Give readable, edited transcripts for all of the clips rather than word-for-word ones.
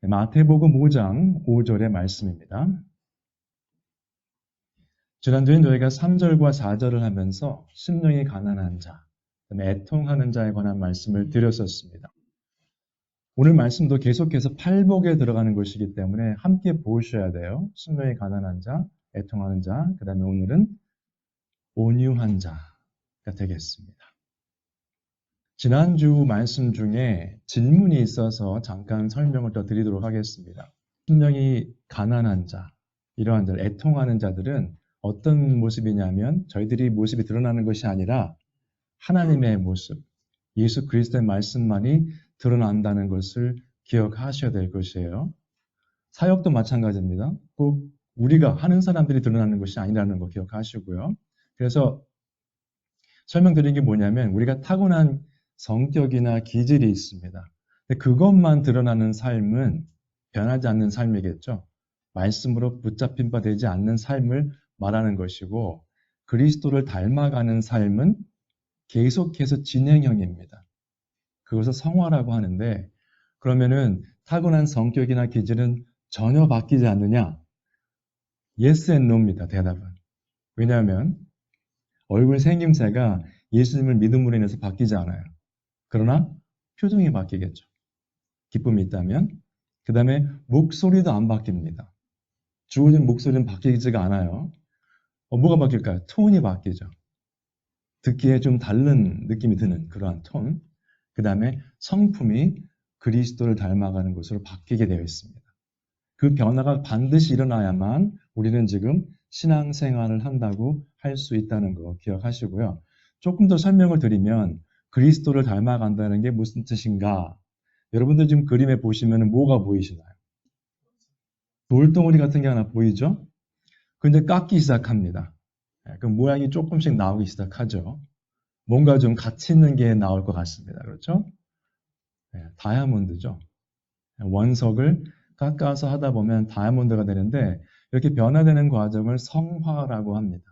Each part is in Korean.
마태복음 5장 5절의 말씀입니다. 지난주에 저희가 3절과 4절을 하면서 심령이 가난한 자, 애통하는 자에 관한 말씀을 드렸었습니다. 오늘 말씀도 계속해서 팔복에 들어가는 것이기 때문에 함께 보셔야 돼요. 심령이 가난한 자, 애통하는 자, 그 다음에 오늘은 온유한 자가 되겠습니다. 지난주 말씀 중에 질문이 있어서 잠깐 설명을 더 드리도록 하겠습니다. 심령이 가난한 자, 이러한 자, 애통하는 자들은 어떤 모습이냐면 저희들이 모습이 드러나는 것이 아니라 하나님의 모습, 예수 그리스도의 말씀만이 드러난다는 것을 기억하셔야 될 것이에요. 사역도 마찬가지입니다. 꼭 우리가 하는 사람들이 드러나는 것이 아니라는 거 기억하시고요. 그래서 설명드린 게 뭐냐면 우리가 타고난 성격이나 기질이 있습니다. 근데 그것만 드러나는 삶은 변하지 않는 삶이겠죠. 말씀으로 붙잡힌 바 되지 않는 삶을 말하는 것이고 그리스도를 닮아가는 삶은 계속해서 진행형입니다. 그것을 성화라고 하는데 그러면은 타고난 성격이나 기질은 전혀 바뀌지 않느냐? Yes and no입니다. 대답은. 왜냐하면 얼굴 생김새가 예수님을 믿음으로 인해서 바뀌지 않아요. 그러나 표정이 바뀌겠죠. 기쁨이 있다면. 그 다음에 목소리도 안 바뀝니다. 주어진 목소리는 바뀌지가 않아요. 뭐가 바뀔까요? 톤이 바뀌죠. 듣기에 좀 다른 느낌이 드는 그러한 톤. 그 다음에 성품이 그리스도를 닮아가는 것으로 바뀌게 되어 있습니다. 그 변화가 반드시 일어나야만 우리는 지금 신앙생활을 한다고 할 수 있다는 거 기억하시고요. 조금 더 설명을 드리면 그리스도를 닮아간다는 게 무슨 뜻인가? 여러분들 지금 그림에 보시면 뭐가 보이시나요? 돌덩어리 같은 게 하나 보이죠? 근데 깎기 시작합니다. 그 모양이 조금씩 나오기 시작하죠. 뭔가 좀 가치 있는 게 나올 것 같습니다. 그렇죠? 다이아몬드죠. 원석을 깎아서 하다 보면 다이아몬드가 되는데 이렇게 변화되는 과정을 성화라고 합니다.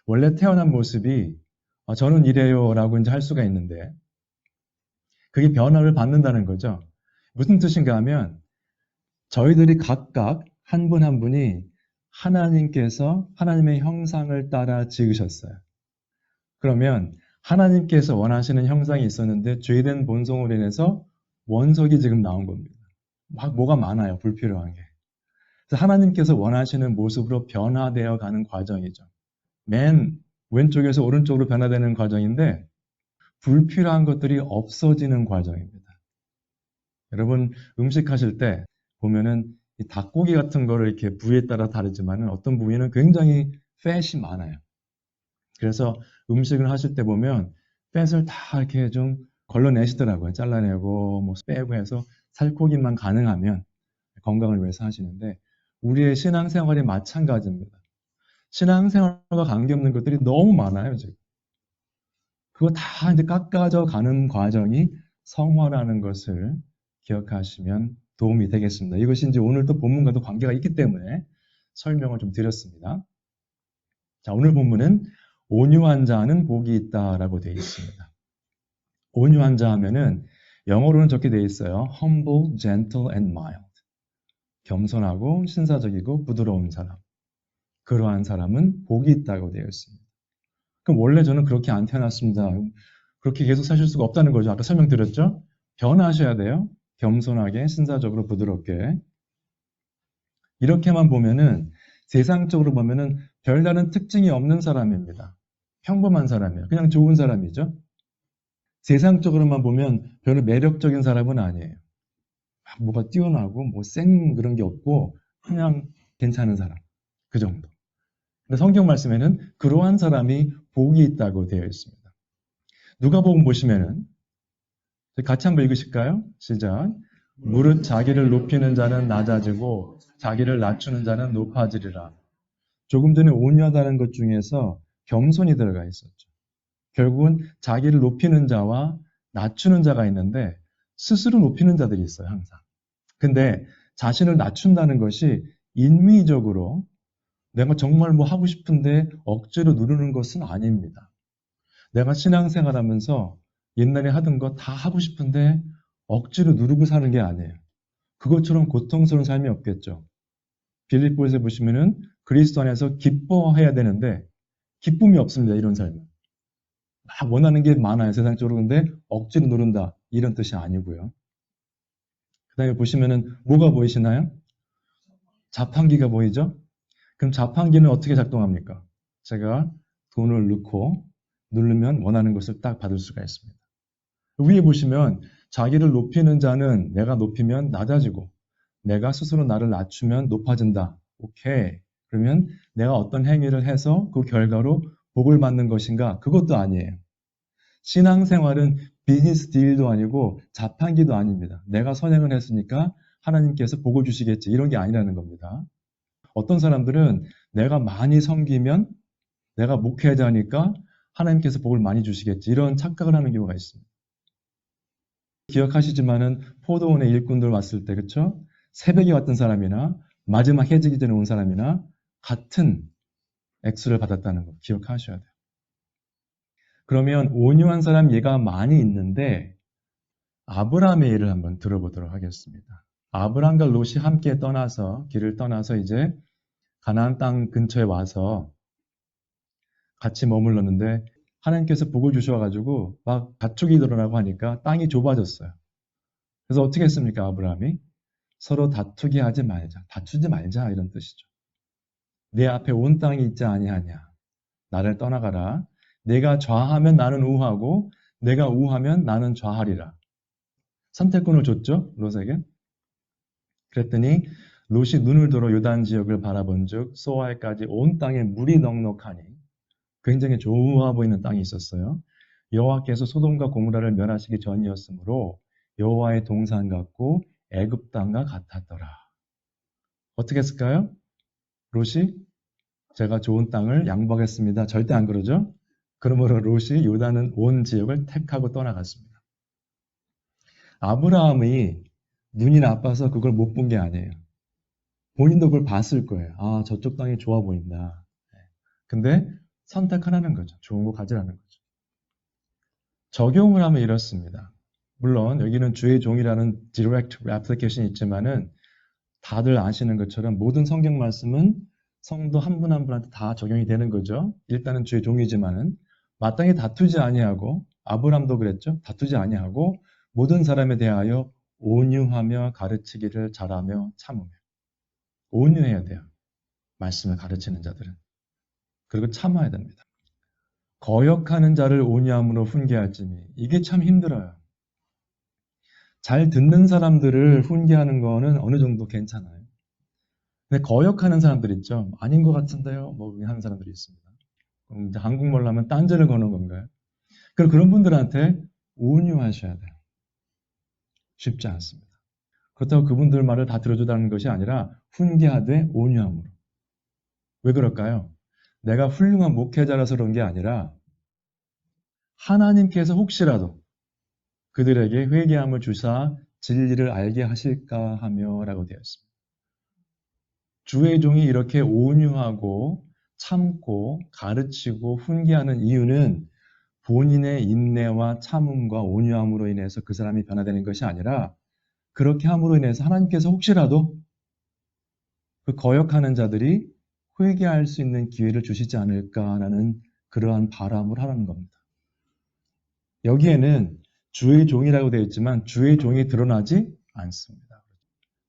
원래 태어난 모습이 저는 이래요 라고 이제 할 수가 있는데 그게 변화를 받는다는 거죠. 무슨 뜻인가 하면 저희들이 각각 한 분 한 분이 하나님께서 하나님의 형상을 따라 지으셨어요. 그러면 하나님께서 원하시는 형상이 있었는데 죄된 본성으로 인해서 원석이 지금 나온 겁니다. 막 뭐가 많아요. 불필요한 게. 그래서 하나님께서 원하시는 모습으로 변화되어 가는 과정이죠. 맨 왼쪽에서 오른쪽으로 변화되는 과정인데 불필요한 것들이 없어지는 과정입니다. 여러분 음식 하실 때 보면은 이 닭고기 같은 거를 이렇게 부위에 따라 다르지만 어떤 부위는 굉장히 팻이 많아요. 그래서 음식을 하실 때 보면 팻을 다 이렇게 좀 걸러내시더라고요. 잘라내고 뭐 빼고 해서 살코기만 가능하면 건강을 위해서 하시는데 우리의 신앙생활이 마찬가지입니다. 신앙생활과 관계없는 것들이 너무 많아요, 지금. 그거 다 이제 깎아져 가는 과정이 성화라는 것을 기억하시면 도움이 되겠습니다. 이것이 이제 오늘 또 본문과도 관계가 있기 때문에 설명을 좀 드렸습니다. 자, 오늘 본문은 온유한 자는 복이 있다라고 되어 있습니다. 온유한 자 하면은 영어로는 적게 되어 있어요. humble, gentle and mild. 겸손하고 신사적이고 부드러운 사람. 그러한 사람은 복이 있다고 되어 있습니다. 그럼 원래 저는 그렇게 안 태어났습니다. 그렇게 계속 사실 수가 없다는 거죠. 아까 설명드렸죠? 변화하셔야 돼요. 겸손하게, 신사적으로, 부드럽게. 이렇게만 보면은 세상적으로 보면은 별다른 특징이 없는 사람입니다. 평범한 사람이에요. 그냥 좋은 사람이죠. 세상적으로만 보면 별로 매력적인 사람은 아니에요. 뭐가 뛰어나고 뭐 센 그런 게 없고 그냥 괜찮은 사람. 그 정도. 근데 성경 말씀에는 그러한 사람이 복이 있다고 되어 있습니다. 누가복음 보시면은 같이 한번 읽으실까요? 시작. 무릇 자기를 높이는 자는 낮아지고 자기를 낮추는 자는 높아지리라. 조금 전에 온유하다는 것 중에서 겸손이 들어가 있었죠. 결국은 자기를 높이는 자와 낮추는 자가 있는데 스스로 높이는 자들이 있어요, 항상. 근데 자신을 낮춘다는 것이 인위적으로 내가 정말 뭐 하고 싶은데 억지로 누르는 것은 아닙니다. 내가 신앙생활하면서 옛날에 하던 거 다 하고 싶은데 억지로 누르고 사는 게 아니에요. 그것처럼 고통스러운 삶이 없겠죠. 빌립보에서 보시면은 그리스도 안에서 기뻐해야 되는데 기쁨이 없습니다. 이런 삶은. 막 원하는 게 많아요. 세상적으로. 근데 억지로 누른다. 이런 뜻이 아니고요. 그 다음에 보시면은 뭐가 보이시나요? 자판기가 보이죠? 그럼 자판기는 어떻게 작동합니까? 제가 돈을 넣고 누르면 원하는 것을 딱 받을 수가 있습니다. 위에 보시면 자기를 높이는 자는 내가 높이면 낮아지고 내가 스스로 나를 낮추면 높아진다. 오케이. 그러면 내가 어떤 행위를 해서 그 결과로 복을 받는 것인가? 그것도 아니에요. 신앙생활은 비즈니스 딜도 아니고 자판기도 아닙니다. 내가 선행을 했으니까 하나님께서 복을 주시겠지. 이런 게 아니라는 겁니다. 어떤 사람들은 내가 많이 섬기면 내가 목회자니까 하나님께서 복을 많이 주시겠지. 이런 착각을 하는 경우가 있습니다. 기억하시지만은 포도원의 일꾼들 왔을 때, 그쵸? 새벽에 왔던 사람이나 마지막 해지기 전에 온 사람이나 같은 액수를 받았다는 거 기억하셔야 돼요. 그러면 온유한 사람 예가 많이 있는데 아브라함의 예를 한번 들어보도록 하겠습니다. 아브라함과 롯이 함께 떠나서 길을 떠나서 이제 가나안 땅 근처에 와서 같이 머물렀는데 하나님께서 복을 주셔가지고 막 가축이 늘어나고 하니까 땅이 좁아졌어요. 그래서 어떻게 했습니까? 아브라함이 서로 다투게 하지 말자. 다투지 말자 이런 뜻이죠. 내 앞에 온 땅이 있지 아니하냐. 나를 떠나가라. 내가 좌하면 나는 우하고 내가 우하면 나는 좌하리라. 선택권을 줬죠. 롯에게. 그랬더니 롯이 눈을 들어 요단 지역을 바라본즉 소알까지 온 땅에 물이 넉넉하니 굉장히 좋아 보이는 땅이 있었어요. 여호와께서 소돔과 고모라를 멸하시기 전이었으므로 여호와의 동산 같고 애굽 땅과 같았더라. 어떻게 했을까요? 롯이 제가 좋은 땅을 양보하겠습니다. 절대 안 그러죠? 그러므로 롯이 요단은 온 지역을 택하고 떠나갔습니다. 아브라함이 눈이 나빠서 그걸 못 본 게 아니에요. 본인도 그걸 봤을 거예요. 아, 저쪽 땅이 좋아 보인다. 근데 선택하라는 거죠. 좋은 거 가지라는 거죠. 적용을 하면 이렇습니다. 물론 여기는 주의 종이라는 디렉트 애플리케이션이 있지만은 다들 아시는 것처럼 모든 성경 말씀은 성도 한 분 한 분한테 다 적용이 되는 거죠. 일단은 주의 종이지만은 마땅히 다투지 아니하고 아브람도 그랬죠. 다투지 아니하고 모든 사람에 대하여 온유하며 가르치기를 잘하며 참으며 온유해야 돼요. 말씀을 가르치는 자들은. 그리고 참아야 됩니다. 거역하는 자를 온유함으로 훈계할지니 이게 참 힘들어요. 잘 듣는 사람들을 훈계하는 거는 어느 정도 괜찮아요. 근데 거역하는 사람들 있죠. 아닌 것 같은데요. 뭐 하는 사람들이 있습니다. 그럼 이제 한국말로 하면 딴지를 거는 건가요? 그런 분들한테 온유하셔야 돼요. 쉽지 않습니다. 그렇다고 그분들 말을 다 들어주다는 것이 아니라 훈계하되 온유함으로. 왜 그럴까요? 내가 훌륭한 목회자라서 그런 게 아니라 하나님께서 혹시라도 그들에게 회개함을 주사 진리를 알게 하실까 하며 라고 되어 있습니다. 주의 종이 이렇게 온유하고 참고 가르치고 훈계하는 이유는 본인의 인내와 참음과 온유함으로 인해서 그 사람이 변화되는 것이 아니라 그렇게 함으로 인해서 하나님께서 혹시라도 그 거역하는 자들이 회개할 수 있는 기회를 주시지 않을까라는 그러한 바람을 하라는 겁니다. 여기에는 주의 종이라고 되어 있지만 주의 종이 드러나지 않습니다.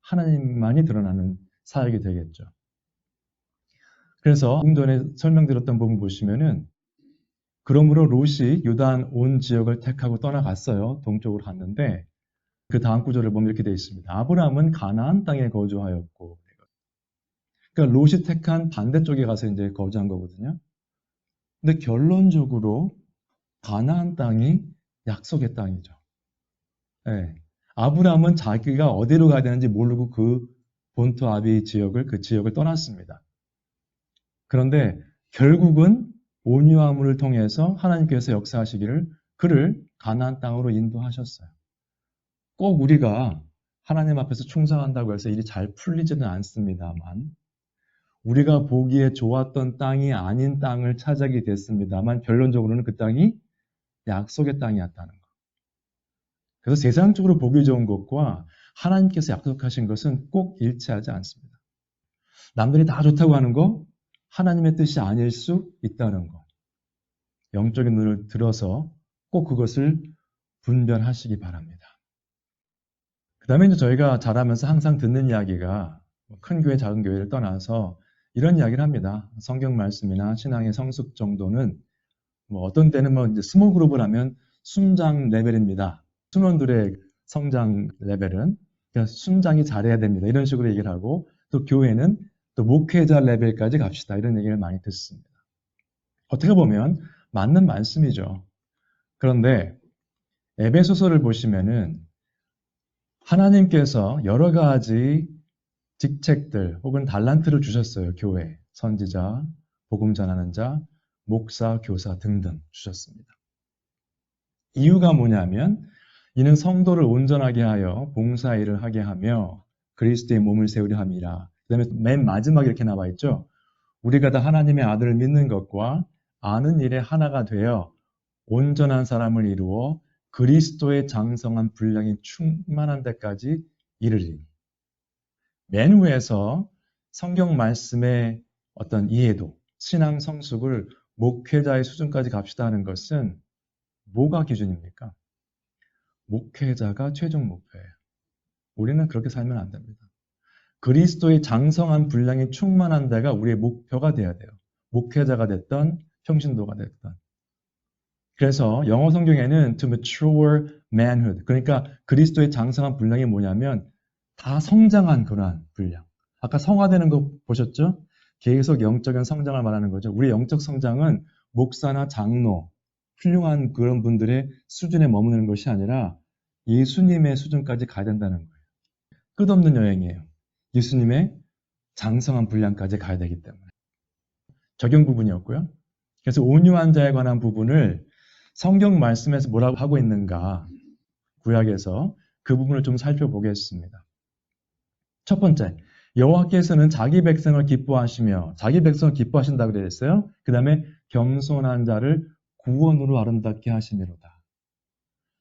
하나님만이 드러나는 사역이 되겠죠. 그래서 조금 전에 설명드렸던 부분 보시면은 그러므로 롯이 유단 온 지역을 택하고 떠나갔어요. 동쪽으로 갔는데 그 다음 구절을 보면 이렇게 되어 있습니다. 아브라함은 가나안 땅에 거주하였고 그러니까 롯이 택한 반대쪽에 가서 이제 거주한 거거든요. 근데 결론적으로 가나안 땅이 약속의 땅이죠. 네. 아브라함은 자기가 어디로 가야 되는지 모르고 그 본토 아비 지역을 그 지역을 떠났습니다. 그런데 결국은 온유함을 통해서 하나님께서 역사하시기를 그를 가나안 땅으로 인도하셨어요. 꼭 우리가 하나님 앞에서 충성한다고 해서 일이 잘 풀리지는 않습니다만 우리가 보기에 좋았던 땅이 아닌 땅을 차지하게 됐습니다만 결론적으로는 그 땅이 약속의 땅이었다는 것. 그래서 세상적으로 보기 좋은 것과 하나님께서 약속하신 것은 꼭 일치하지 않습니다. 남들이 다 좋다고 하는 거 하나님의 뜻이 아닐 수 있다는 거. 영적인 눈을 들어서 꼭 그것을 분별하시기 바랍니다. 그 다음에 이제 저희가 자라면서 항상 듣는 이야기가 큰 교회, 작은 교회를 떠나서 이런 이야기를 합니다. 성경 말씀이나 신앙의 성숙 정도는 어떤 때는 이제 스몰 그룹을 하면 순장 레벨입니다. 순원들의 성장 레벨은 그러니까 순장이 잘해야 됩니다. 이런 식으로 얘기를 하고 또 교회는 또 목회자 레벨까지 갑시다. 이런 얘기를 많이 듣습니다. 어떻게 보면 맞는 말씀이죠. 그런데 에베소서를 보시면은 하나님께서 여러 가지 직책들 혹은 달란트를 주셨어요. 교회, 선지자, 복음 전하는 자, 목사, 교사 등등 주셨습니다. 이유가 뭐냐면 이는 성도를 온전하게 하여 봉사일을 하게 하며 그리스도의 몸을 세우려 함이라. 그 다음에 맨 마지막에 이렇게 나와 있죠. 우리가 다 하나님의 아들을 믿는 것과 아는 일에 하나가 되어 온전한 사람을 이루어 그리스도의 장성한 분량이 충만한 데까지 이르리. 맨 위에서 성경 말씀의 어떤 이해도, 신앙 성숙을 목회자의 수준까지 갑시다 하는 것은 뭐가 기준입니까? 목회자가 최종 목표예요. 우리는 그렇게 살면 안 됩니다. 그리스도의 장성한 분량이 충만한 데가 우리의 목표가 돼야 돼요. 목회자가 됐던 평신도가 됐던. 그래서 영어 성경에는 to mature manhood, 그러니까 그리스도의 장성한 분량이 뭐냐면 다 성장한 그러한 분량. 아까 성화되는 거 보셨죠? 계속 영적인 성장을 말하는 거죠. 우리의 영적 성장은 목사나 장로, 훌륭한 그런 분들의 수준에 머무는 것이 아니라 예수님의 수준까지 가야 된다는 거예요. 끝없는 여행이에요. 예수님의 장성한 분량까지 가야 되기 때문에. 적용 부분이었고요. 그래서 온유한 자에 관한 부분을 성경 말씀에서 뭐라고 하고 있는가, 구약에서 그 부분을 좀 살펴보겠습니다. 첫 번째, 여호와께서는 자기 백성을 기뻐하시며, 자기 백성을 기뻐하신다고 그랬어요. 그 다음에 겸손한 자를 구원으로 아름답게 하시미로다.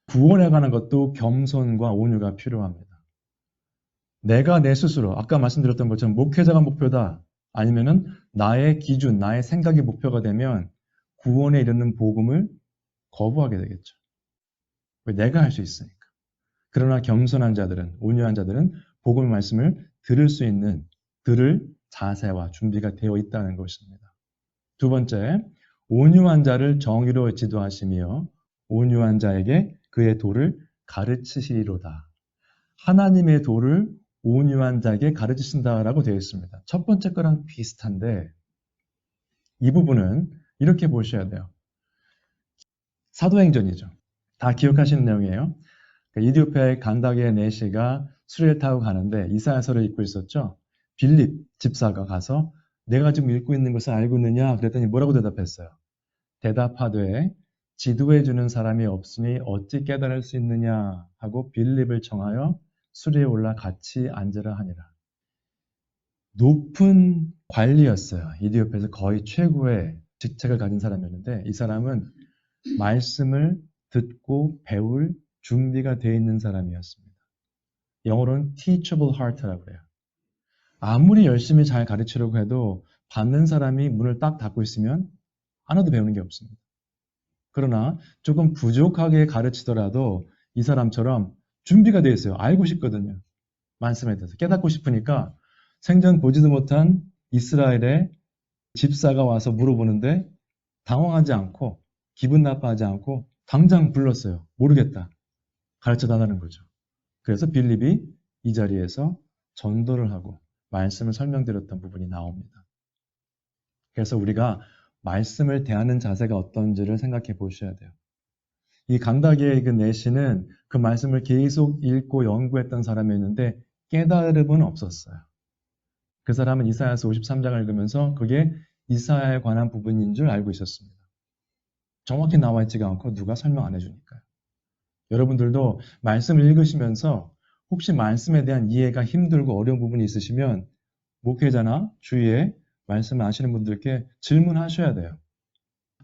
구원에 관한 것도 겸손과 온유가 필요합니다. 내가 내 스스로, 아까 말씀드렸던 것처럼 목회자가 목표다, 아니면은 나의 기준, 나의 생각이 목표가 되면 구원에 이르는 복음을 거부하게 되겠죠. 왜? 내가 할 수 있으니까. 그러나 겸손한 자들은, 온유한 자들은 복음의 말씀을 들을 자세와 준비가 되어 있다는 것입니다. 두 번째, 온유한 자를 정의로 지도하시며 온유한 자에게 그의 도를 가르치시리로다. 하나님의 도를 온유한 자에게 가르치신다라고 되어 있습니다. 첫 번째 거랑 비슷한데 이 부분은 이렇게 보셔야 돼요. 사도행전이죠. 다 기억하시는 내용이에요. 이디오피아의 간다게 네시가 수레를 타고 가는데 이사야서를 읽고 있었죠. 빌립 집사가 가서 내가 지금 읽고 있는 것을 알고 있느냐 그랬더니 뭐라고 대답했어요. 대답하되 지도해 주는 사람이 없으니 어찌 깨달을 수 있느냐 하고 빌립을 청하여 수레에 올라 같이 앉으라 하니라. 높은 관리였어요. 이디오피아에서 거의 최고의 직책을 가진 사람이었는데 이 사람은 말씀을 듣고 배울 준비가 되어 있는 사람이었습니다. 영어로는 teachable heart라고 해요. 아무리 열심히 잘 가르치려고 해도 받는 사람이 문을 딱 닫고 있으면 하나도 배우는 게 없습니다. 그러나 조금 부족하게 가르치더라도 이 사람처럼 준비가 되어 있어요. 알고 싶거든요. 말씀에 대해서 깨닫고 싶으니까 생전 보지도 못한 이스라엘의 집사가 와서 물어보는데 당황하지 않고 기분 나빠하지 않고 당장 불렀어요. 모르겠다. 가르쳐 달라는 거죠. 그래서 빌립이 이 자리에서 전도를 하고 말씀을 설명드렸던 부분이 나옵니다. 그래서 우리가 말씀을 대하는 자세가 어떤지를 생각해 보셔야 돼요. 이 강다기의 그 내시는 그 말씀을 계속 읽고 연구했던 사람이었는데 깨달음은 없었어요. 그 사람은 이사야서 53장을 읽으면서 그게 이사야에 관한 부분인 줄 알고 있었습니다. 정확히 나와 있지가 않고 누가 설명 안 해주니까요. 여러분들도 말씀을 읽으시면서 혹시 말씀에 대한 이해가 힘들고 어려운 부분이 있으시면 목회자나 주위에 말씀을 아시는 분들께 질문하셔야 돼요.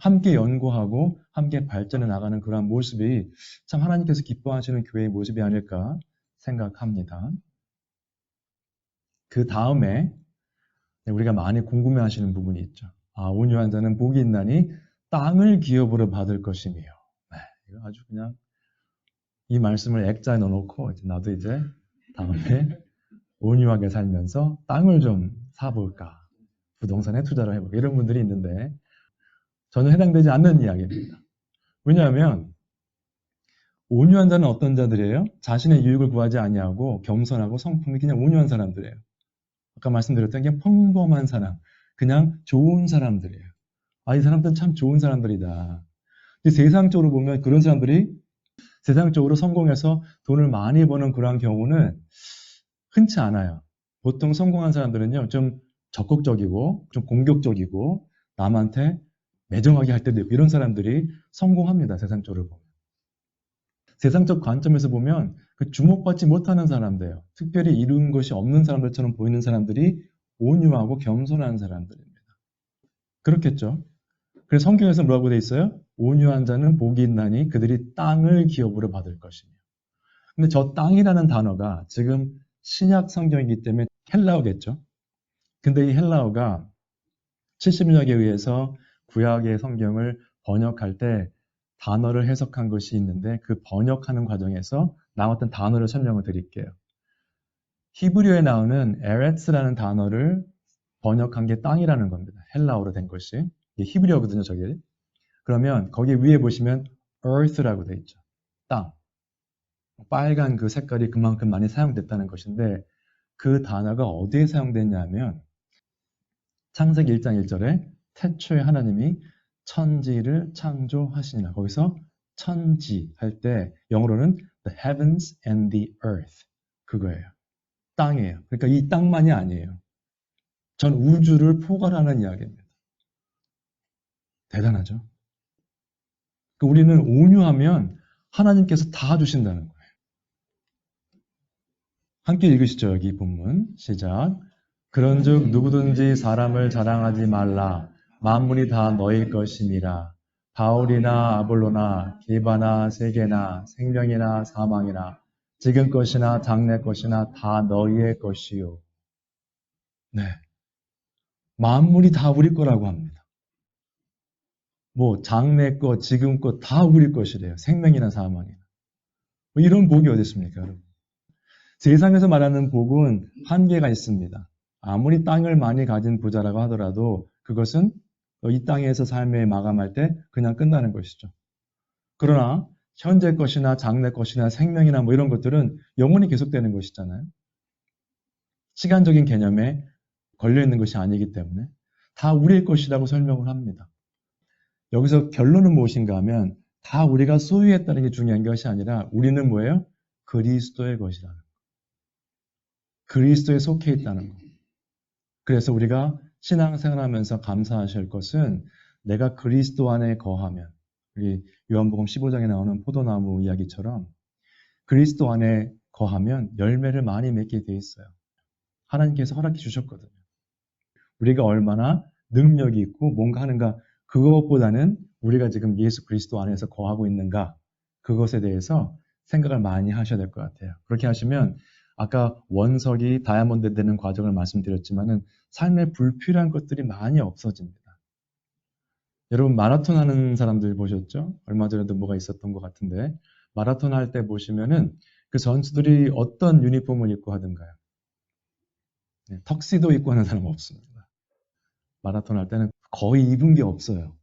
함께 연구하고 함께 발전해 나가는 그러한 모습이 참 하나님께서 기뻐하시는 교회의 모습이 아닐까 생각합니다. 그 다음에 우리가 많이 궁금해하시는 부분이 있죠. 온유한 자는 복이 있나니 땅을 기업으로 받을 것이며. 네, 이거 아주 그냥 이 말씀을 액자에 넣어놓고 나도 이제 다음에 온유하게 살면서 땅을 좀 사볼까, 부동산에 투자를 해볼까 이런 분들이 있는데 전혀 해당되지 않는 이야기입니다. 왜냐하면 온유한 자는 어떤 자들이에요? 자신의 유익을 구하지 아니하고 겸손하고 성품이 그냥 온유한 사람들이에요. 아까 말씀드렸던 게 평범한 사람, 그냥 좋은 사람들이에요. 이 사람들은 참 좋은 사람들이다. 근데 세상적으로 보면 그런 사람들이 세상적으로 성공해서 돈을 많이 버는 그러한 경우는 흔치 않아요. 보통 성공한 사람들은요, 좀 적극적이고, 좀 공격적이고, 남한테 매정하게 할 때도 있고, 이런 사람들이 성공합니다. 세상적으로 보면. 세상적 관점에서 보면 그 주목받지 못하는 사람들이에요. 특별히 이룬 것이 없는 사람들처럼 보이는 사람들이 온유하고 겸손한 사람들입니다. 그렇겠죠? 그래서 성경에서 뭐라고 돼 있어요? 온유한 자는 복이 있나니 그들이 땅을 기업으로 받을 것이며. 근데 저 땅이라는 단어가 지금 신약 성경이기 때문에 헬라어겠죠? 근데 이 헬라어가 70년에 의해서 구약의 성경을 번역할 때 단어를 해석한 것이 있는데 그 번역하는 과정에서 나왔던 단어를 설명을 드릴게요. 히브리어에 나오는 에레츠라는 단어를 번역한 게 땅이라는 겁니다. 헬라어로 된 것이. 이게 히브리어거든요, 저게. 그러면 거기 위에 보시면 earth라고 돼 있죠. 땅. 빨간 그 색깔이 그만큼 많이 사용됐다는 것인데 그 단어가 어디에 사용됐냐면 창세기 1장 1절에 태초에 하나님이 천지를 창조하시니라. 거기서 천지 할 때 영어로는 the heavens and the earth 그거예요. 땅이에요. 그러니까 이 땅만이 아니에요. 전 우주를 포괄하는 이야기입니다. 대단하죠? 우리는 온유하면 하나님께서 다 주신다는 거예요. 함께 읽으시죠. 여기 본문 시작. 그런즉 누구든지 사람을 자랑하지 말라. 만물이 다 너희 것임이라. 바울이나 아볼로나 게바나 세계나 생명이나 사망이나 지금 것이나 장래 것이나 다 너희의 것이요. 네, 만물이 다 우리 거라고 합니다. 뭐 장래 것, 지금 것 다 우리 것이래요. 생명이나 사망이나. 뭐 이런 복이 어디 있습니까, 여러분? 세상에서 말하는 복은 한계가 있습니다. 아무리 땅을 많이 가진 부자라고 하더라도 그것은 이 땅에서 삶에 마감할 때 그냥 끝나는 것이죠. 그러나 현재 것이나 장래 것이나 생명이나 뭐 이런 것들은 영원히 계속되는 것이잖아요. 시간적인 개념에 걸려있는 것이 아니기 때문에 다 우리의 것이라고 설명을 합니다. 여기서 결론은 무엇인가 하면 다 우리가 소유했다는 게 중요한 것이 아니라 우리는 뭐예요? 그리스도의 것이라는 거. 그리스도에 속해 있다는 거. 그래서 우리가 신앙생활하면서 감사하실 것은 내가 그리스도 안에 거하면 우리 요한복음 15장에 나오는 포도나무 이야기처럼 그리스도 안에 거하면 열매를 많이 맺게 돼 있어요. 하나님께서 허락해 주셨거든요. 우리가 얼마나 능력이 있고 뭔가 하는가 그것보다는 우리가 지금 예수 그리스도 안에서 거하고 있는가 그것에 대해서 생각을 많이 하셔야 될 것 같아요. 그렇게 하시면 아까 원석이 다이아몬드 되는 과정을 말씀드렸지만은 삶에 불필요한 것들이 많이 없어집니다. 여러분 마라톤 하는 사람들 보셨죠? 얼마 전에도 뭐가 있었던 것 같은데 마라톤 할 때 보시면은 그 선수들이 어떤 유니폼을 입고 하던가요? 네, 턱시도 입고 하는 사람 없습니다. 마라톤 할 때는 거의 입은 게 없어요.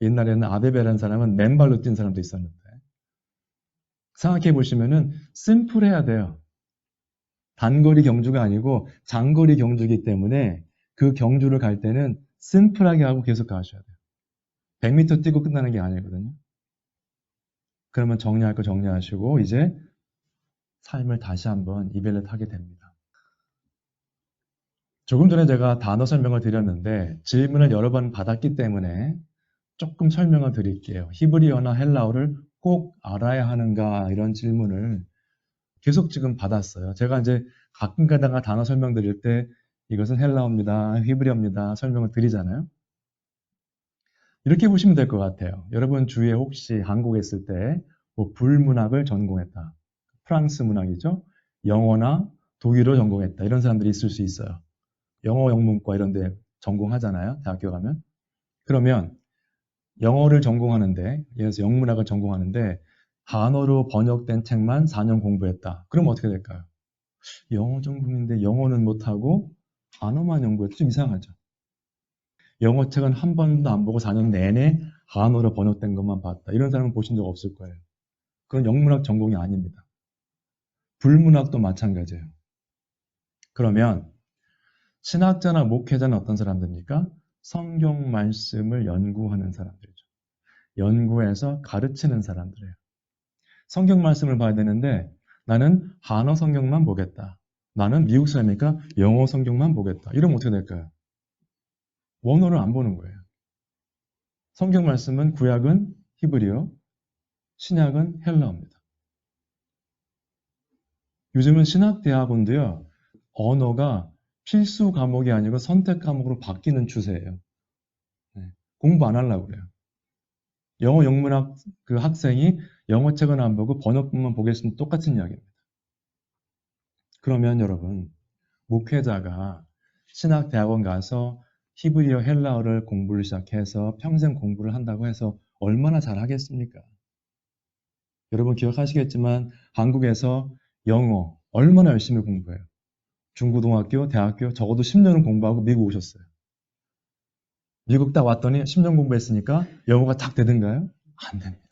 옛날에는 아베베라는 사람은 맨발로 뛴 사람도 있었는데 생각해 보시면은 심플해야 돼요. 단거리 경주가 아니고 장거리 경주이기 때문에 그 경주를 갈 때는 심플하게 하고 계속 가셔야 돼요. 100m 뛰고 끝나는 게 아니거든요. 그러면 정리할 거 정리하시고 이제 삶을 다시 한번 이벨렛 하게 됩니다. 조금 전에 제가 단어 설명을 드렸는데 질문을 여러 번 받았기 때문에 조금 설명을 드릴게요. 히브리어나 헬라어를 꼭 알아야 하는가 이런 질문을 계속 지금 받았어요. 제가 이제 가끔 가다가 단어 설명 드릴 때 이것은 헬라어입니다. 히브리어입니다. 설명을 드리잖아요. 이렇게 보시면 될 것 같아요. 여러분 주위에 혹시 한국에 있을 때 뭐 불문학을 전공했다. 프랑스 문학이죠. 영어나 독일어 전공했다. 이런 사람들이 있을 수 있어요. 영어 영문과 이런 데 전공하잖아요. 대학교 가면. 그러면 영어를 전공하는데, 예를 들어서 영문학을 전공하는데 단어로 번역된 책만 4년 공부했다. 그럼 어떻게 될까요? 영어 전공인데 영어는 못하고 단어만 연구해도 좀 이상하죠. 영어 책은 한 번도 안 보고 4년 내내 단어로 번역된 것만 봤다. 이런 사람은 보신 적 없을 거예요. 그건 영문학 전공이 아닙니다. 불문학도 마찬가지예요. 그러면 신학자나 목회자는 어떤 사람들입니까? 성경 말씀을 연구하는 사람들이죠. 연구해서 가르치는 사람들이에요. 성경 말씀을 봐야 되는데 나는 한어 성경만 보겠다. 나는 미국 사람이니까 영어 성경만 보겠다. 이러면 어떻게 될까요? 원어를 안 보는 거예요. 성경 말씀은 구약은 히브리어, 신약은 헬라어입니다. 요즘은 신학대학원도요, 언어가 필수 과목이 아니고 선택 과목으로 바뀌는 추세예요. 네, 공부 안 하려고 그래요. 영어 영문학 그 학생이 영어 책은 안 보고 번역본만 보겠으면 똑같은 이야기입니다. 그러면 여러분, 목회자가 신학대학원 가서 히브리어 헬라어를 공부를 시작해서 평생 공부를 한다고 해서 얼마나 잘하겠습니까? 여러분 기억하시겠지만 한국에서 영어 얼마나 열심히 공부해요. 중고등학교, 대학교 적어도 10년은 공부하고 미국 오셨어요. 미국 딱 왔더니 10년 공부했으니까 영어가 딱 되던가요? 안 됩니다.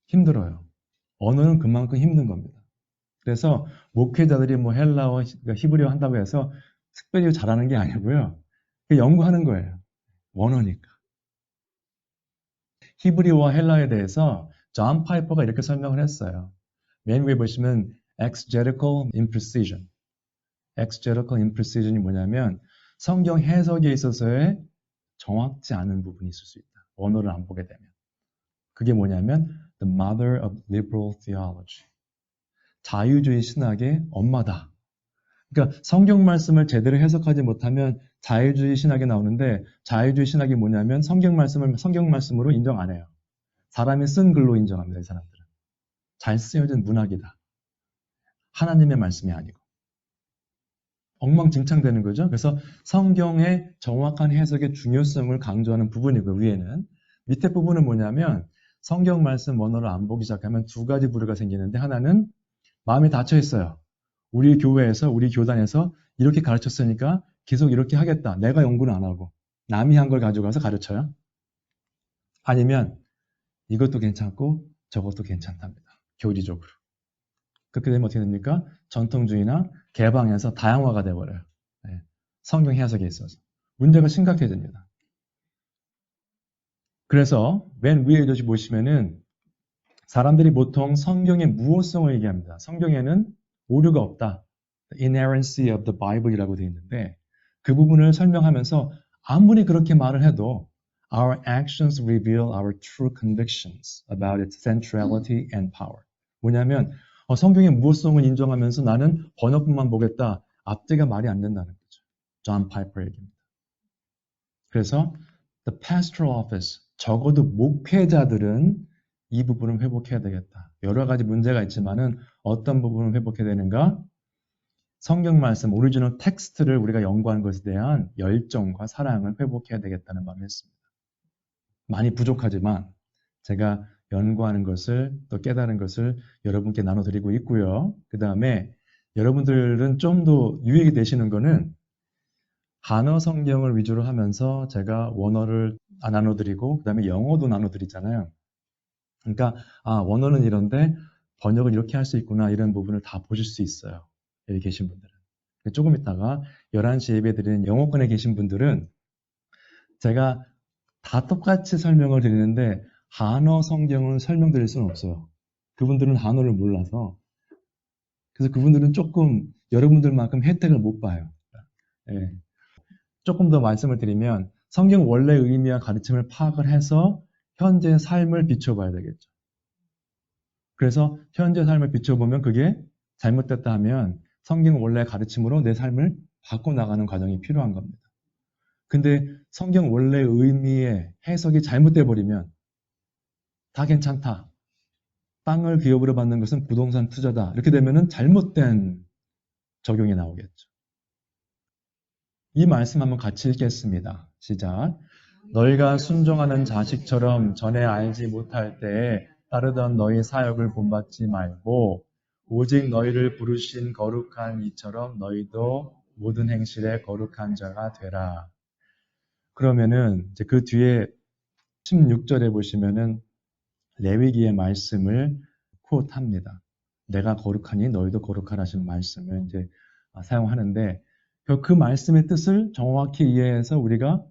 힘들어요. 언어는 그만큼 힘든 겁니다. 그래서 목회자들이 뭐 헬라어, 히브리어 한다고 해서 특별히 잘하는 게 아니고요. 연구하는 거예요. 원어니까. 히브리어와 헬라어에 대해서 존 파이퍼가 이렇게 설명을 했어요. 맨 위에 보시면 exegetical imprecision. exegetical imprecision이 뭐냐면 성경 해석에 있어서의 정확지 않은 부분이 있을 수 있다. 원어를 안 보게 되면. 그게 뭐냐면 the mother of liberal theology. 자유주의 신학의 엄마다. 그러니까 성경 말씀을 제대로 해석하지 못하면 자유주의 신학이 나오는데 자유주의 신학이 뭐냐면 성경 말씀을 성경 말씀으로 인정 안 해요. 사람이 쓴 글로 인정합니다. 이 사람들은. 잘 쓰여진 문학이다. 하나님의 말씀이 아니고. 엉망진창되는 거죠. 그래서 성경의 정확한 해석의 중요성을 강조하는 부분이고 위에는 밑에 부분은 뭐냐면 성경 말씀 원어를 안 보기 시작하면 두 가지 부류가 생기는데 하나는 마음이 닫혀 있어요. 우리 교회에서 우리 교단에서 이렇게 가르쳤으니까 계속 이렇게 하겠다. 내가 연구는 안 하고 남이 한 걸 가져가서 가르쳐요. 아니면 이것도 괜찮고 저것도 괜찮답니다. 교리적으로. 그렇게 되면 어떻게 됩니까? 전통주의나 개방해서 다양화가 돼버려요. 네. 성경 해석에 있어서. 문제가 심각해집니다. 그래서 맨 위에 저기 보시면은 사람들이 보통 성경의 무호성을 얘기합니다. 성경에는 오류가 없다. The inerrancy of the Bible이라고 되어 있는데 그 부분을 설명하면서 아무리 그렇게 말을 해도 Our actions reveal our true convictions about its centrality and power. 뭐냐면 성경의 무호성을 인정하면서 나는 번역본만 보겠다. 앞뒤가 말이 안 된다는 거죠. 존 파이퍼 얘기입니다. 그래서 the pastoral office, 적어도 목회자들은 이 부분을 회복해야 되겠다. 여러 가지 문제가 있지만은 어떤 부분을 회복해야 되는가? 성경 말씀, 오리지널 텍스트를 우리가 연구하는 것에 대한 열정과 사랑을 회복해야 되겠다는 말을 했습니다. 많이 부족하지만 제가 연구하는 것을 또 깨달은 것을 여러분께 나눠드리고 있고요. 그 다음에 여러분들은 좀 더 유익이 되시는 거는 한어 성경을 위주로 하면서 제가 원어를 나눠드리고 그 다음에 영어도 나눠드리잖아요. 그러니까 원어는 이런데 번역을 이렇게 할 수 있구나 이런 부분을 다 보실 수 있어요. 여기 계신 분들은. 조금 있다가 11시 예배 드리는 영어권에 계신 분들은 제가 다 똑같이 설명을 드리는데 한어 성경을 설명드릴 수는 없어요. 그분들은 한어를 몰라서. 그래서 그분들은 조금 여러분들만큼 혜택을 못 봐요. 예. 조금 더 말씀을 드리면 성경 원래의 의미와 가르침을 파악을 해서 현재 삶을 비춰봐야 되겠죠. 그래서 현재 삶을 비춰보면 그게 잘못됐다 하면 성경 원래의 가르침으로 내 삶을 바꿔나가는 과정이 필요한 겁니다. 근데 성경 원래의 의미의 해석이 잘못돼 버리면 다 괜찮다. 땅을 기업으로 받는 것은 부동산 투자다. 이렇게 되면은 잘못된 적용이 나오겠죠. 이 말씀 한번 같이 읽겠습니다. 시작. 너희가 순종하는 자식처럼 전에 알지 못할 때에 따르던 너희 사역을 본받지 말고 오직 너희를 부르신 거룩한 이처럼 너희도 모든 행실에 거룩한 자가 되라. 그러면은 이제 그 뒤에 16절에 보시면은 레위기의 말씀을 콧합니다. 내가 거룩하니 너희도 거룩하라는 말씀을 이제 사용하는데 그 말씀의 뜻을 정확히 이해해서 우리가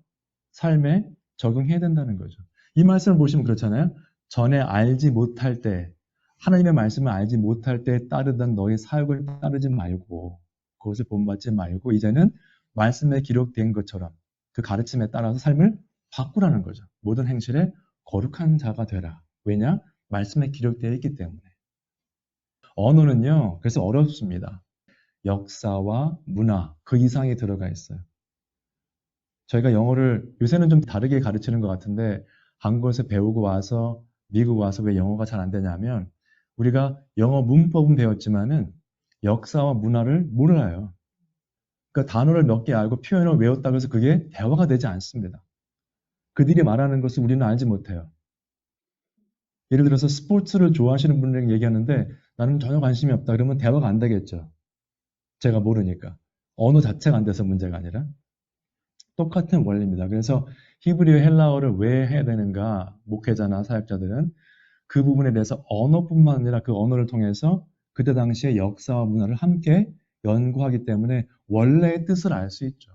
삶에 적용해야 된다는 거죠. 이 말씀을 보시면 그렇잖아요. 전에 알지 못할 때, 하나님의 말씀을 알지 못할 때 따르던 너희 사역을 따르지 말고, 그것을 본받지 말고, 이제는 말씀에 기록된 것처럼 그 가르침에 따라서 삶을 바꾸라는 거죠. 모든 행실에 거룩한 자가 되라. 왜냐? 말씀에 기록되어 있기 때문에. 언어는요, 그래서 어렵습니다. 역사와 문화, 그 이상이 들어가 있어요. 저희가 영어를 요새는 좀 다르게 가르치는 것 같은데 한국에서 배우고 와서 미국 와서 왜 영어가 잘 안 되냐면 우리가 영어 문법은 배웠지만은 역사와 문화를 몰라요. 그러니까 단어를 몇 개 알고 표현을 외웠다고 해서 그게 대화가 되지 않습니다. 그들이 말하는 것을 우리는 알지 못해요. 예를 들어서 스포츠를 좋아하시는 분들에게 얘기하는데 나는 전혀 관심이 없다 그러면 대화가 안 되겠죠. 제가 모르니까. 언어 자체가 안 돼서 문제가 아니라. 똑같은 원리입니다. 그래서 히브리어 헬라어를 왜 해야 되는가 목회자나 사역자들은 그 부분에 대해서 언어뿐만 아니라 그 언어를 통해서 그때 당시의 역사와 문화를 함께 연구하기 때문에 원래의 뜻을 알 수 있죠.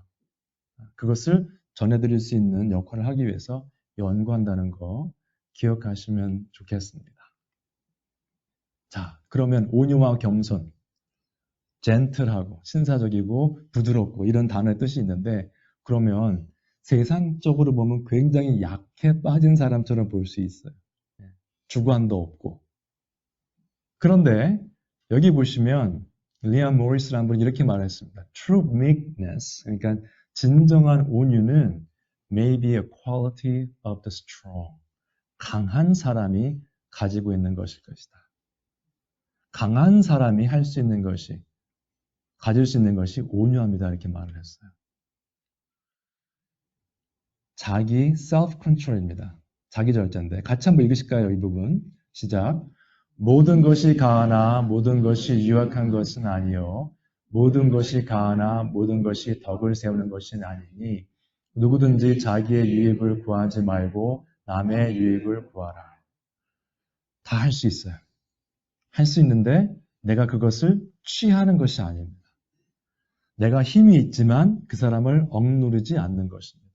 그것을 전해드릴 수 있는 역할을 하기 위해서 연구한다는 거 기억하시면 좋겠습니다. 자, 그러면 온유와 겸손, 젠틀하고 신사적이고 부드럽고 이런 단어의 뜻이 있는데 그러면 세상적으로 보면 굉장히 약해 빠진 사람처럼 볼 수 있어요. 주관도 없고. 그런데 여기 보시면 리암 모리스라는 분이 이렇게 말했습니다. True meekness, 그러니까 진정한 온유는 may be a quality of the strong. 강한 사람이 가지고 있는 것일 것이다. 강한 사람이 할 수 있는 것이, 가질 수 있는 것이 온유합니다. 이렇게 말을 했어요. 자기 self-control입니다. 자기 절제인데 같이 한번 읽으실까요? 이 부분. 시작. 모든 것이 가하나 모든 것이 유익한 것은 아니요. 모든 것이 가하나 모든 것이 덕을 세우는 것은 아니니 누구든지 자기의 유익을 구하지 말고 남의 유익을 구하라. 다 할 수 있어요. 할 수 있는데 내가 그것을 취하는 것이 아닙니다. 내가 힘이 있지만 그 사람을 억누르지 않는 것입니다.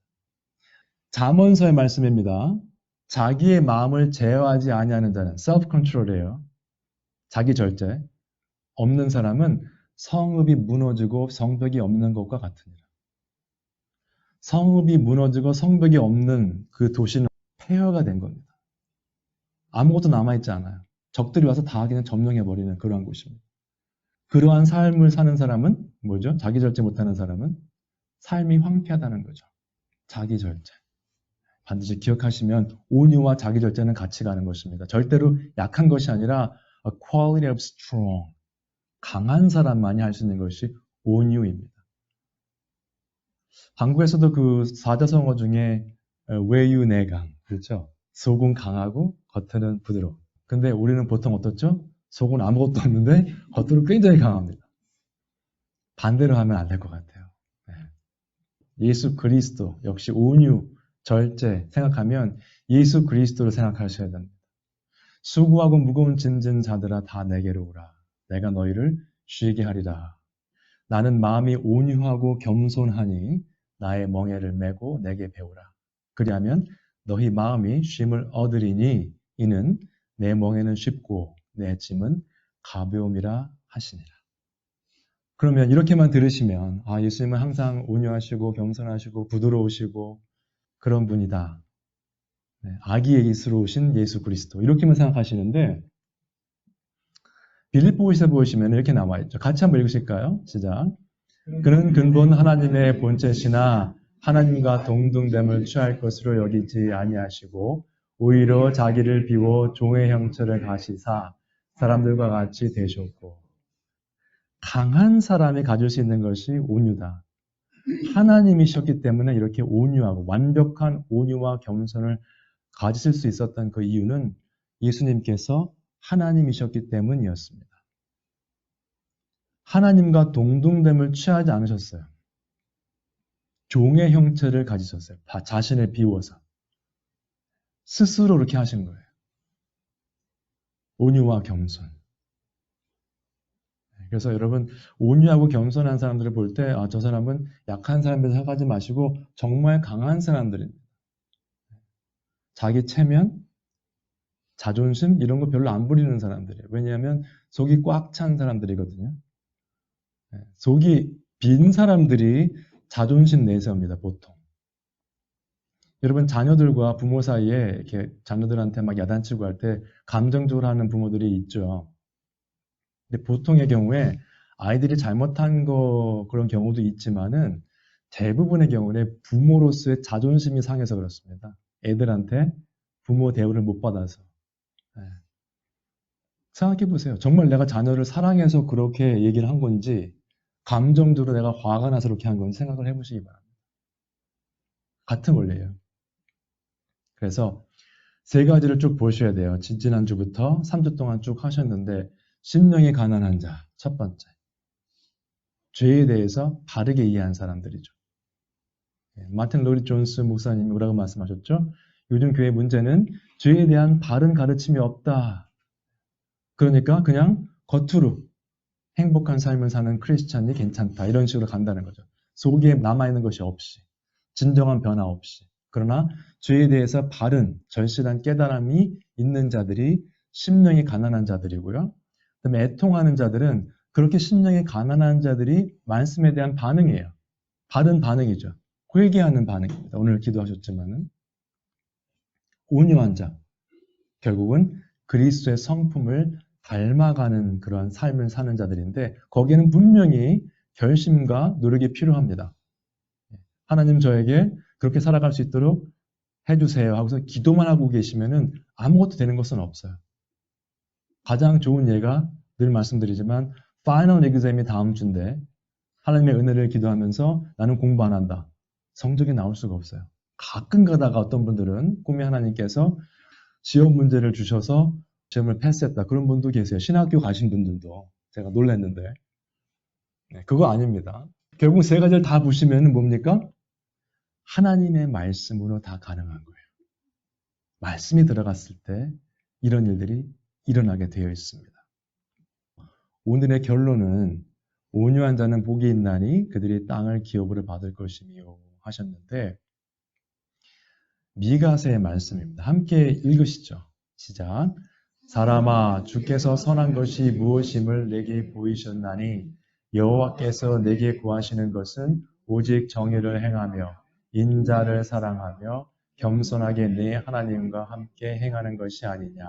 잠언서의 말씀입니다. 자기의 마음을 제어하지 아니하는 자는 self-control이에요. 자기 절제. 없는 사람은 성읍이 무너지고 성벽이 없는 것과 같으니라. 성읍이 무너지고 성벽이 없는 그 도시는 폐허가 된 겁니다. 아무것도 남아있지 않아요. 적들이 와서 다 그냥 점령해버리는 그러한 곳입니다. 그러한 삶을 사는 사람은 뭐죠? 자기 절제 못하는 사람은 삶이 황폐하다는 거죠. 자기 절제. 반드시 기억하시면 온유와 자기 절제는 같이 가는 것입니다. 절대로 약한 것이 아니라 a quality of strong. 강한 사람만이 할 수 있는 것이 온유입니다. 한국에서도 그 사자성어 중에 외유내강, 그렇죠? 속은 강하고 겉은 부드러워. 근데 우리는 보통 어떻죠? 속은 아무것도 없는데 겉으로 굉장히 강합니다. 반대로 하면 안 될 것 같아요. 예수 그리스도 역시 온유, 절제 생각하면 예수 그리스도를 생각하셔야 됩니다. 수고하고 무거운 짐진 자들아 다 내게로 오라. 내가 너희를 쉬게 하리라. 나는 마음이 온유하고 겸손하니 나의 멍에를 메고 내게 배우라. 그리하면 너희 마음이 쉼을 얻으리니 이는 내 멍에는 쉽고 내 짐은 가벼움이라 하시니라. 그러면 이렇게만 들으시면 예수님은 항상 온유하시고 겸손하시고 부드러우시고 그런 분이다. 아기예스러우신 예수 그리스도 이렇게만 생각하시는데 빌립보에서 보시면 이렇게 나와 있죠. 같이 한번 읽으실까요? 시작. 그는 근본 하나님의 본체시나 하나님과 동등됨을 취할 것으로 여기지 아니하시고 오히려 자기를 비워 종의 형체를 가시사 사람들과 같이 되셨고 강한 사람이 가질 수 있는 것이 온유다. 하나님이셨기 때문에 이렇게 온유하고 완벽한 온유와 겸손을 가지실 수 있었던 그 이유는 예수님께서 하나님이셨기 때문이었습니다. 하나님과 동등됨을 취하지 않으셨어요. 종의 형체를 가지셨어요. 자신을 비워서. 스스로 그렇게 하신 거예요. 온유와 겸손. 그래서 여러분 온유하고 겸손한 사람들을 볼 때 저 사람은 약한 사람들 생각하지 마시고 정말 강한 사람들입니다. 자기 체면, 자존심 이런 거 별로 안 부리는 사람들이에요. 왜냐하면 속이 꽉 찬 사람들이거든요. 속이 빈 사람들이 자존심 내세웁니다. 보통. 여러분 자녀들과 부모 사이에 이렇게 자녀들한테 막 야단치고 할 때 감정적으로 하는 부모들이 있죠. 근데 보통의 경우에 아이들이 잘못한 그런 경우도 있지만은 대부분의 경우에 부모로서의 자존심이 상해서 그렇습니다. 애들한테 부모 대우를 못 받아서. 네. 생각해 보세요. 정말 내가 자녀를 사랑해서 그렇게 얘기를 한 건지 감정적으로 내가 화가 나서 그렇게 한 건지 생각을 해보시기 바랍니다. 같은 원리예요. 그래서 세 가지를 쭉 보셔야 돼요. 지난주부터 3주 동안 쭉 하셨는데 심령이 가난한 자, 첫 번째. 죄에 대해서 바르게 이해한 사람들이죠. 마틴 로리 존스 목사님이 뭐라고 말씀하셨죠? 요즘 교회 문제는 죄에 대한 바른 가르침이 없다. 그러니까 그냥 겉으로 행복한 삶을 사는 크리스찬이 괜찮다. 이런 식으로 간다는 거죠. 속에 남아있는 것이 없이, 진정한 변화 없이. 그러나 죄에 대해서 바른, 절실한 깨달음이 있는 자들이 심령이 가난한 자들이고요. 그다음에 애통하는 자들은 그렇게 심령이 가난한 자들이 말씀에 대한 반응이에요. 바른 반응이죠. 회개하는 반응입니다. 오늘 기도하셨지만은 온유한 자, 결국은 그리스도의 성품을 닮아가는 그런 삶을 사는 자들인데 거기에는 분명히 결심과 노력이 필요합니다. 하나님 저에게 그렇게 살아갈 수 있도록 해주세요 하고서 기도만 하고 계시면은 아무것도 되는 것은 없어요. 가장 좋은 예가 늘 말씀드리지만 파이널 exam이 다음 주인데 하나님의 은혜를 기도하면서 나는 공부 안 한다. 성적이 나올 수가 없어요. 가끔 가다가 어떤 분들은 꿈에 하나님께서 시험 문제를 주셔서 시험을 패스했다. 그런 분도 계세요. 신학교 가신 분들도. 제가 놀랐는데. 그거 아닙니다. 결국 세 가지를 다 보시면 뭡니까? 하나님의 말씀으로 다 가능한 거예요. 말씀이 들어갔을 때 이런 일들이 일어나게 되어 있습니다. 오늘의 결론은 온유한 자는 복이 있나니 그들이 땅을 기업으로 받을 것이며 하셨는데 미가서의 말씀입니다. 함께 읽으시죠. 시작. 사람아 주께서 선한 것이 무엇임을 내게 보이셨나니 여호와께서 내게 구하시는 것은 오직 정의를 행하며 인자를 사랑하며 겸손하게 내 하나님과 함께 행하는 것이 아니냐.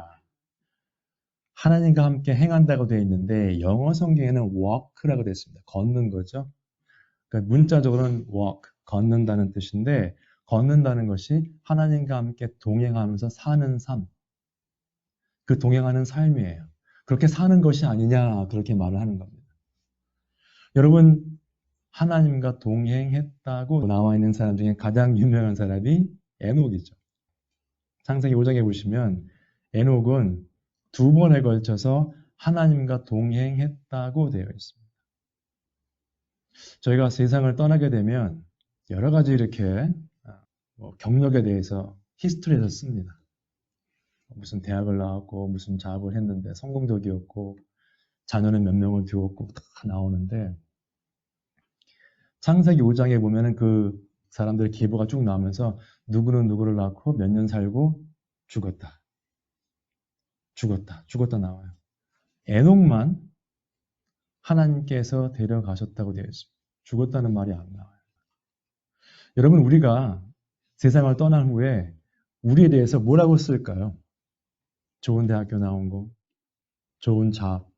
하나님과 함께 행한다고 되어 있는데 영어 성경에는 walk라고 되어 있습니다. 걷는 거죠. 그러니까 문자적으로는 walk, 걷는다는 뜻인데 걷는다는 것이 하나님과 함께 동행하면서 사는 삶. 그 동행하는 삶이에요. 그렇게 사는 것이 아니냐 그렇게 말을 하는 겁니다. 여러분 하나님과 동행했다고 나와 있는 사람 중에 가장 유명한 사람이 에녹이죠. 창세기 5장에 보시면 에녹은 2번에 걸쳐서 하나님과 동행했다고 되어 있습니다. 저희가 세상을 떠나게 되면 여러 가지 이렇게 경력에 대해서 히스토리에서 씁니다. 무슨 대학을 나왔고 무슨 작업을 했는데 성공적이었고 자녀는 몇 명을 두었고 다 나오는데 창세기 5장에 보면은 그 사람들의 계보가 쭉 나오면서 누구는 누구를 낳고 몇 년 살고 죽었다. 죽었다 나와요. 에녹만 하나님께서 데려가셨다고 되어 있습니다. 죽었다는 말이 안 나와요. 여러분 우리가 세상을 떠난 후에 우리에 대해서 뭐라고 쓸까요? 좋은 대학교 나온 거, 좋은 잡,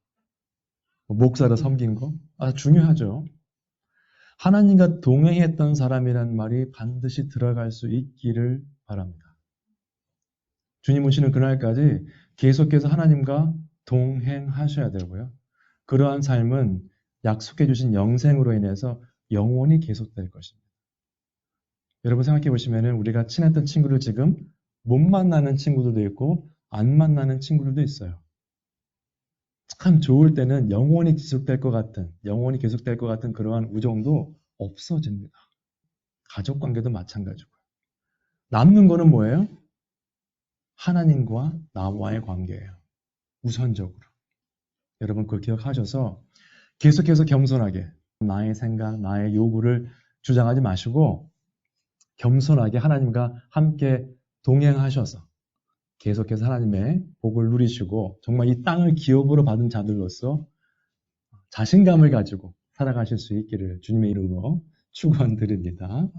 목사로 섬긴 거? 중요하죠. 하나님과 동행했던 사람이란 말이 반드시 들어갈 수 있기를 바랍니다. 주님 오시는 그날까지 계속해서 하나님과 동행하셔야 되고요. 그러한 삶은 약속해 주신 영생으로 인해서 영원히 계속될 것입니다. 여러분 생각해 보시면은 우리가 친했던 친구를 지금 못 만나는 친구들도 있고 안 만나는 친구들도 있어요. 참 좋을 때는 영원히 계속될 것 같은 그러한 우정도 없어집니다. 가족 관계도 마찬가지고요. 남는 거는 뭐예요? 하나님과 나와의 관계예요. 우선적으로. 여러분 그걸 기억하셔서 계속해서 겸손하게 나의 생각, 나의 요구를 주장하지 마시고 겸손하게 하나님과 함께 동행하셔서 계속해서 하나님의 복을 누리시고 정말 이 땅을 기업으로 받은 자들로서 자신감을 가지고 살아가실 수 있기를 주님의 이름으로 축원드립니다.